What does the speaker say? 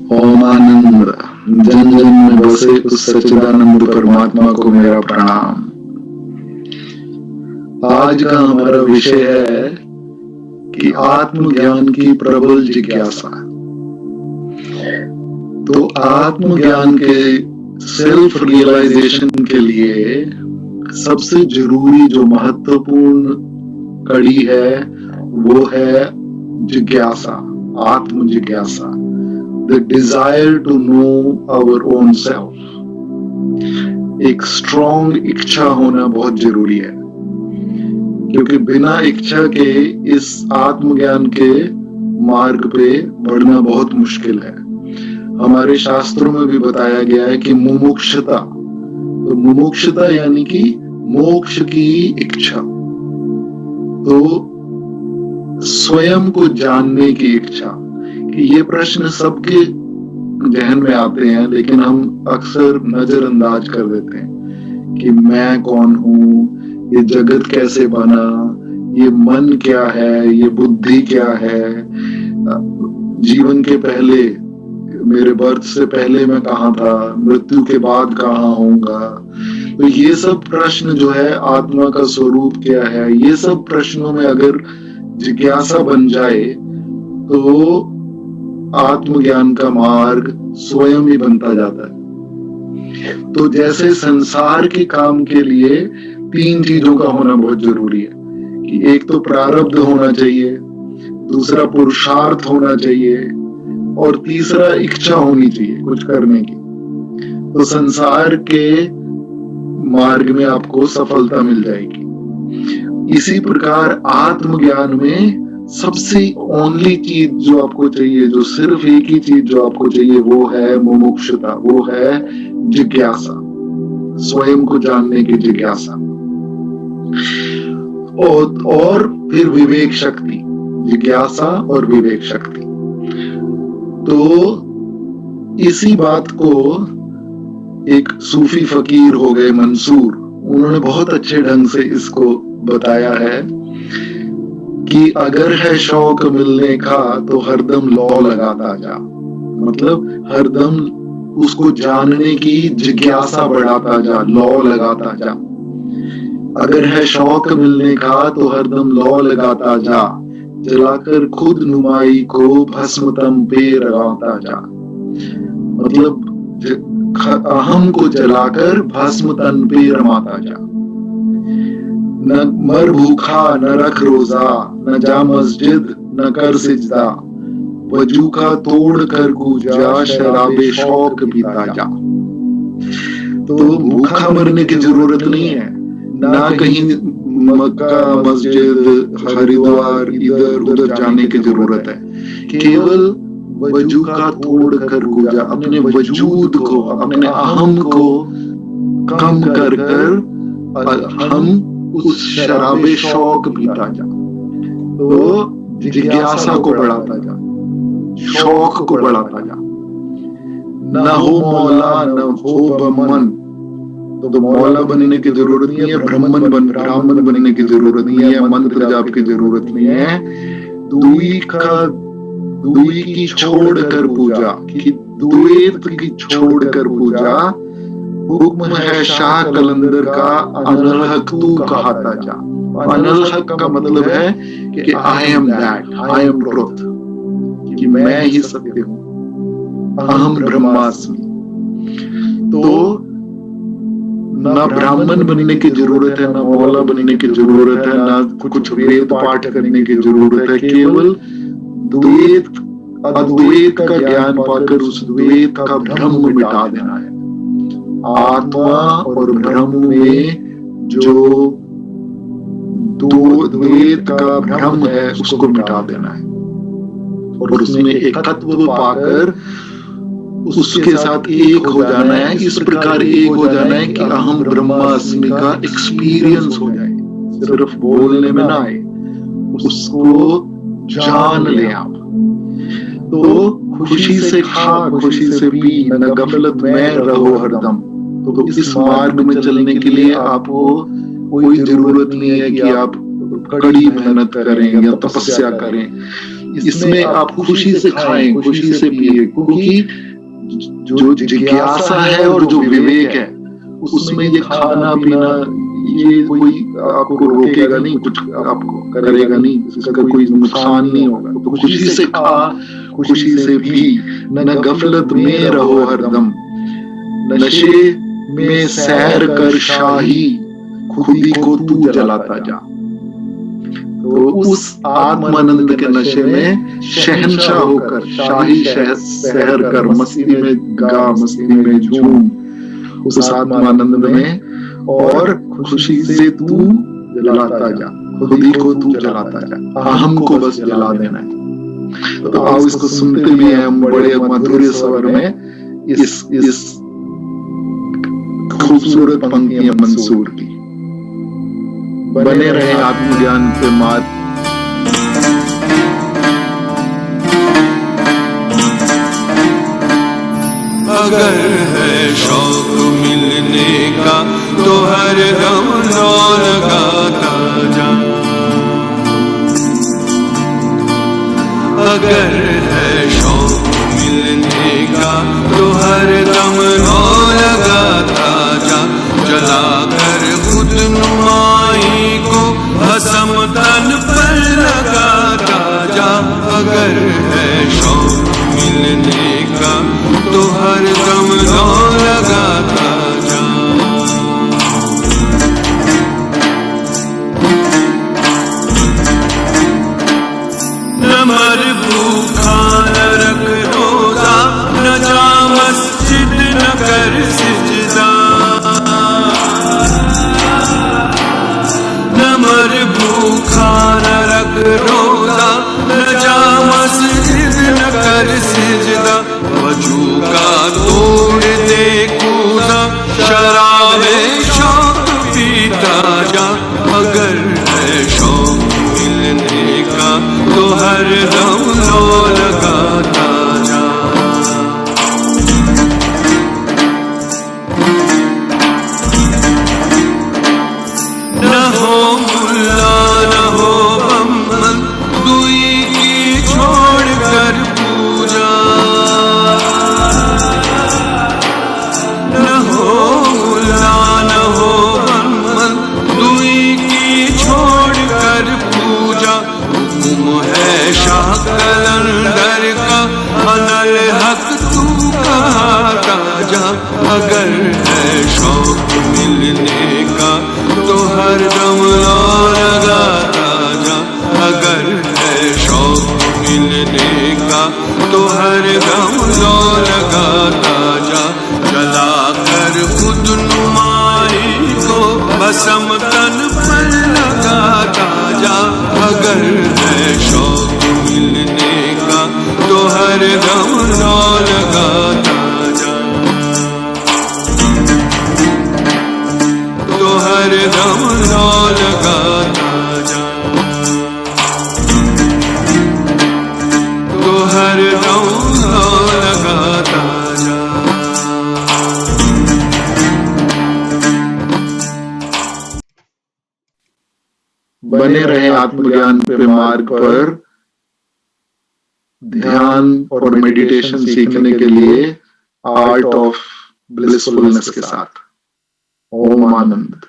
ओम आनंद जन जन में बसे उस सच्चिदानंद परमात्मा को मेरा प्रणाम। आज का हमारा विषय है कि आत्मज्ञान की प्रबल जिज्ञासा। तो आत्मज्ञान के सेल्फ रियलाइजेशन के लिए सबसे जरूरी जो महत्वपूर्ण कड़ी है वो है जिज्ञासा, आत्म जिज्ञासा, the desire to know our own self। एक स्ट्रॉन्ग इच्छा होना बहुत जरूरी है, क्योंकि बिना इच्छा के इस आत्मज्ञान के मार्ग पे बढ़ना बहुत मुश्किल है। हमारे शास्त्रों में भी बताया गया है कि मुमुक्षुता, तो मुमुक्षुता यानी कि मोक्ष की इच्छा, तो स्वयं को जानने की इच्छा। कि ये प्रश्न सबके जहन में आते हैं, लेकिन हम अक्सर नजरअंदाज कर देते हैं कि मैं कौन हूँ, ये जगत कैसे बना, ये मन क्या है, ये बुद्धि क्या है, जीवन के पहले, मेरे बर्थ से पहले मैं कहाँ था, मृत्यु के बाद कहाँ होऊंगा। तो ये सब प्रश्न जो है, आत्मा का स्वरूप क्या है, ये सब प्रश्नों में अगर जिज्ञासा बन जाए तो आत्मज्ञान का मार्ग स्वयं ही बनता जाता है। तो जैसे संसार के काम के लिए 3 चीजों का होना बहुत जरूरी है कि एक तो प्रारब्ध होना चाहिए, दूसरा पुरुषार्थ होना चाहिए, और तीसरा इच्छा होनी चाहिए कुछ करने की। तो संसार के मार्ग में आपको सफलता मिल जाएगी। इसी प्रकार आत्मज्ञान में सबसे ओनली चीज जो आपको चाहिए, जो सिर्फ एक ही चीज जो आपको चाहिए, वो है मुमुक्षुता, वो है जिज्ञासा, स्वयं को जानने की जिज्ञासा। और फिर विवेक शक्ति, जिज्ञासा और विवेक शक्ति। तो इसी बात को एक सूफी फकीर हो गए मंसूर, उन्होंने बहुत अच्छे ढंग से इसको बताया है कि अगर है शौक मिलने का तो हरदम लौ लगाता जा। मतलब हरदम उसको जानने की जिज्ञासा बढ़ाता जा, लौ लगाता जा। अगर है शौक मिलने का तो हरदम लौ लगाता जा, जलाकर खुद नुमाई को भस्म तम पे लगाता जा। मतलब अहम को जलाकर भस्म तन पे रमाता जा। न मर भूखा न रख रोजा, न जा मस्जिद न कर सिजदा, वजू का तोड़ कर गुजा, शराबे शौक पीता जा। तो भूखा मरने की जरूरत नहीं है, ना कहीं मक्का मस्जिद हरिद्वार इधर उधर जाने की जरूरत है। केवल वजू का तोड़ कर गुजा, अपने वजूद को, अपने अहम को कम कर कर हम उस शराबे शौक पीता जा। तो जिज्ञासा को बढ़ाता जा, शौक को बढ़ाता जा। न हो मौला न हो बमन, तो मौला बनने की जरूरत नहीं है, ब्राह्मण बनने की जरूरत नहीं है, मंत्र जाप की जरूरत नहीं है। दुई की छोड़ कर पूजा, कि द्वैत की छोड़ कर पूजा। हुक्म है शाह कलंदर का, अनलहक तू कहता जा। अनलहक का मतलब है कि I am that, I am truth, कि मैं ही सत्य हूं, अहम ब्रह्मास्मि। तो ना ब्राह्मण बनने की जरूरत है, ना मौला बनने की जरूरत है, ना कुछ वेद पाठ करने की जरूरत है। केवल द्वैत अद्वैत का ज्ञान पाकर उस द्वैत का भ्रम मिटा देना है। आत्मा और ब्रह्म में जो द्वैत का भ्रम है उसको मिटा देना है, और उसमें एकत्व पाकर उसके साथ एक हो जाना है। इस प्रकार एक हो जाना है कि अहम ब्रह्मास्मि का एक्सपीरियंस हो जाए, सिर्फ बोलने में ना आए, उसको जान ले आप। तो खुशी से खा खुशी से पी, न गफलत में रहो हरदम। तो इस मार्ग में चलने के लिए आपको कोई जरूरत नहीं है कि आप कड़ी मेहनत करें या तपस्या करें। इसमें आप खुशी से खाएं, खुशी से पिए, क्योंकि जो जिज्ञासा है और जो विवेक है उसमें ये खाना पीना ये कोई आपको रोकेगा नहीं, कुछ आपको करेगा नहीं, इसका कोई नुकसान नहीं होगा। तो खुशी से खा, खुशी से पी, न गफलत में रहो हरदम, नशे में सैर कर शाही, खुदी को तू जलाता जा। तो उस आत्मानंद के नशे में शहंशाह होकर, शाही सहर कर, मस्ती में गा, मस्ती में झूम, उस आत्मानंद में, और खुशी से तू जलाता जा, खुदी को तू जलाता जा, अहम को बस जला देना है। तो आओ इसको सुनते भी हैं हम बड़े मधुर स्वर में इस खूबसूरत पंक्तियां मंसूर की। बने रहे आत्मज्ञान पे मार्ग। अगर है शौक मिलने का तो हर दम लो लगाता जा, अगर है शौक मिलने का तो हर दम लो लगाता जा, जलाकर खुद नुमाई को भस्म तन पर लगाता जा। अगर है शौक मिलने का तो हर दम लो लगाता जा। न मर भूखा न रख रोजा, न जा मस्जिद न कर सिजदा, न मर भूखा न रख रोजा, न जा मस्जिद न कर सिजदा, वजू का तोड़ दे कूदा, शराबे शौक पीता जा। अगर है शौक मिलने का तो हर दम लो लगाता जा। न हो मुल्ला न हो बम्मन, दुई की छोड़ कर पूजा, न हो मुल्ला न हो बम्मन, दुई की छोड़ कर पूजा। हुक्म है शाह कलंदर का, अनल हक तू कहता जा। अगर है शौक मिलने का तो हर दम लो लगाता जा, अगर है शौक मिलने का तो हर दम लो लगाता जा, जलाकर खुद नुमाई को भस्म तन पर लगाता जा। अगर है शौक मिलने का तो हर दम लो लगाता जा, तो हर दम लो लगाता जा, तो हर दम लो लगाता जा। बने रहे आत्मज्ञान पे मार्ग पर ध्यान और मेडिटेशन सीखने के लिए आर्ट ऑफ ब्लिसफुलनेस के साथ। ओम आनंद।